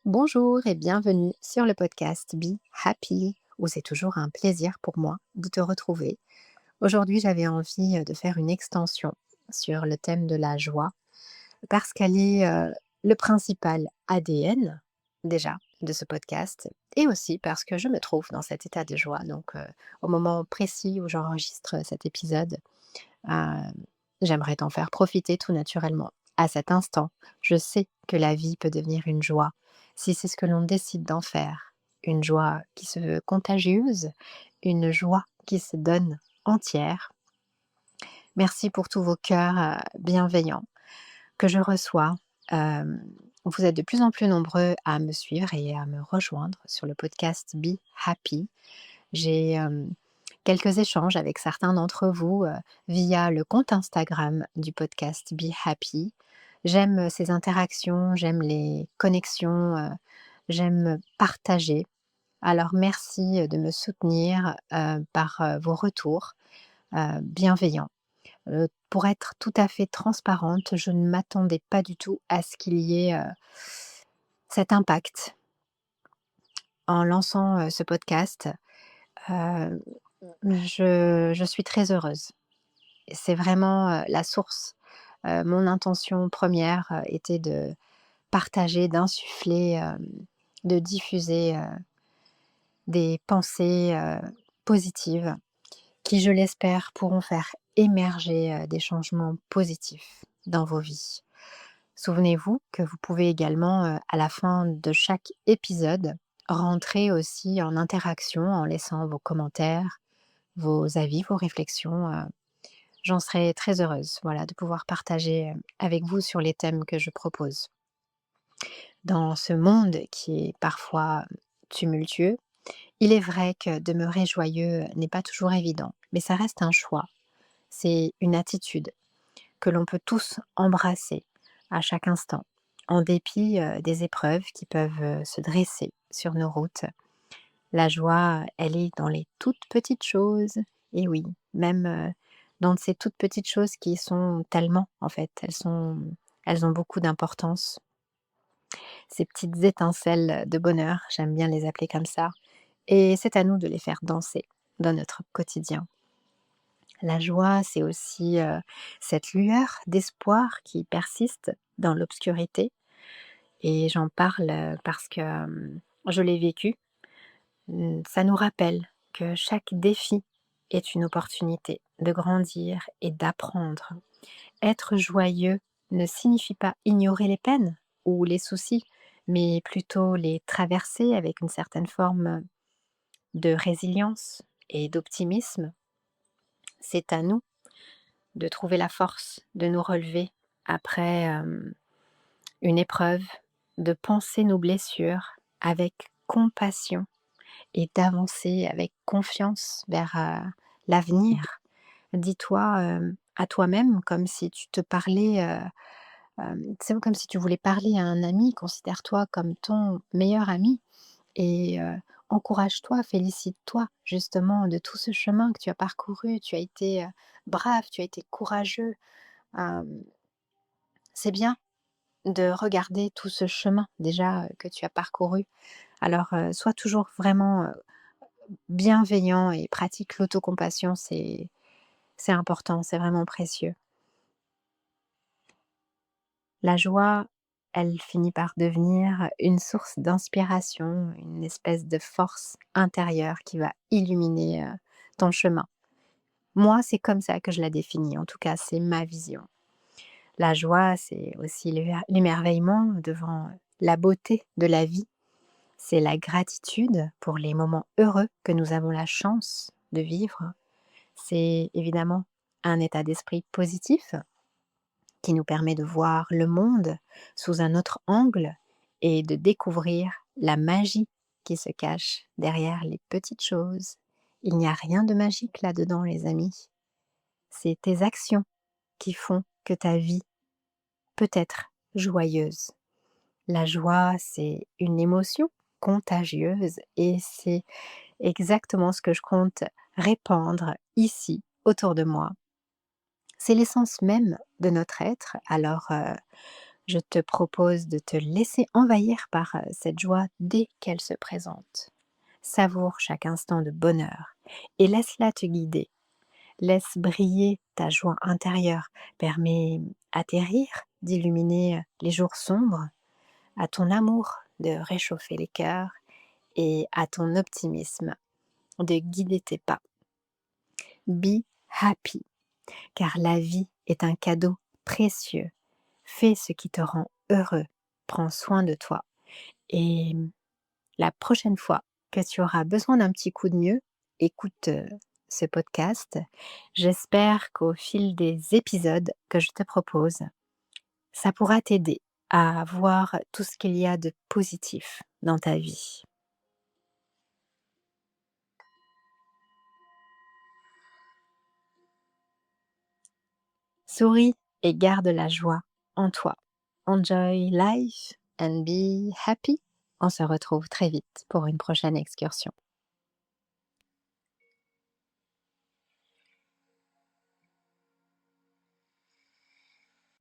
Bonjour et bienvenue sur le podcast Be Happy, où c'est toujours un plaisir pour moi de te retrouver. Aujourd'hui, j'avais envie de faire une extension sur le thème de la joie, parce qu'elle est le principal ADN, déjà, de ce podcast, et aussi parce que je me trouve dans cet état de joie. Donc, au moment précis où j'enregistre cet épisode, euh, j'aimerais t'en faire profiter tout naturellement. À cet instant, je sais que la vie peut devenir une joie si c'est ce que l'on décide d'en faire. Une joie qui se veut contagieuse, une joie qui se donne entière. Merci pour tous vos cœurs bienveillants que je reçois. Euh, Vous êtes de plus en plus nombreux à me suivre et à me rejoindre sur le podcast Be Happy. J'ai quelques échanges avec certains d'entre vous via le compte Instagram du podcast Be Happy. J'aime ces interactions, j'aime les connexions, j'aime partager. Alors merci de me soutenir par vos retours bienveillants. Pour être tout à fait transparente, je ne m'attendais pas du tout à ce qu'il y ait cet impact en lançant ce podcast. euh, je suis très heureuse. C'est vraiment, la source. Mon intention première, était de partager, d'insuffler, de diffuser, des pensées, positives qui, je l'espère, pourront faire émerger, des changements positifs dans vos vies. Souvenez-vous que vous pouvez également, à la fin de chaque épisode, rentrer aussi en interaction en laissant vos commentaires, vos avis, vos réflexions. J'en serais très heureuse, voilà, de pouvoir partager avec vous sur les thèmes que je propose. Dans ce monde qui est parfois tumultueux, il est vrai que demeurer joyeux n'est pas toujours évident, mais ça reste un choix. C'est une attitude que l'on peut tous embrasser à chaque instant, en dépit des épreuves qui peuvent se dresser sur nos routes. La joie, elle est dans les toutes petites choses, et oui, même dans ces toutes petites choses qui sont tellement, en fait, elles ont beaucoup d'importance. Ces petites étincelles de bonheur, j'aime bien les appeler comme ça, et c'est à nous de les faire danser dans notre quotidien. La joie, c'est aussi cette lueur d'espoir qui persiste dans l'obscurité, et j'en parle parce que je l'ai vécu. Ça nous rappelle que chaque défi est une opportunité de grandir et d'apprendre. Être joyeux ne signifie pas ignorer les peines ou les soucis, mais plutôt les traverser avec une certaine forme de résilience et d'optimisme. C'est à nous de trouver la force de nous relever après une épreuve, de penser nos blessures avec compassion et d'avancer avec confiance vers l'avenir. Dis-toi à toi-même comme si tu te parlais, c'est comme si tu voulais parler à un ami, considère-toi comme ton meilleur ami et encourage-toi, félicite-toi justement de tout ce chemin que tu as parcouru. Tu as été brave, tu as été courageux. Euh, c'est bien de regarder tout ce chemin déjà que tu as parcouru. Alors sois toujours vraiment bienveillant et pratique l'autocompassion, c'est important, c'est vraiment précieux. La joie, elle finit par devenir une source d'inspiration, une espèce de force intérieure qui va illuminer ton chemin. Moi, c'est comme ça que je la définis, en tout cas, c'est ma vision. La joie, c'est aussi l'émerveillement devant la beauté de la vie. C'est la gratitude pour les moments heureux que nous avons la chance de vivre. C'est évidemment un état d'esprit positif qui nous permet de voir le monde sous un autre angle et de découvrir la magie qui se cache derrière les petites choses. Il n'y a rien de magique là-dedans, les amis. C'est tes actions qui font que ta vie peut être joyeuse. La joie, c'est une émotion contagieuse et c'est exactement ce que je compte répandre ici, autour de moi. C'est l'essence même de notre être. Alors, Je te propose de te laisser envahir par cette joie dès qu'elle se présente. Savoure chaque instant de bonheur et laisse-la te guider. Laisse briller ta joie intérieure. Permets à tes rires d'illuminer les jours sombres, à ton amour de réchauffer les cœurs et à ton optimisme de guider tes pas. Be happy, car la vie est un cadeau précieux. Fais ce qui te rend heureux. Prends soin de toi. Et la prochaine fois que tu auras besoin d'un petit coup de mieux, écoute ce podcast. J'espère qu'au fil des épisodes que je te propose, ça pourra t'aider à voir tout ce qu'il y a de positif dans ta vie. Souris et garde la joie en toi. Enjoy life and be happy. On se retrouve très vite pour une prochaine excursion.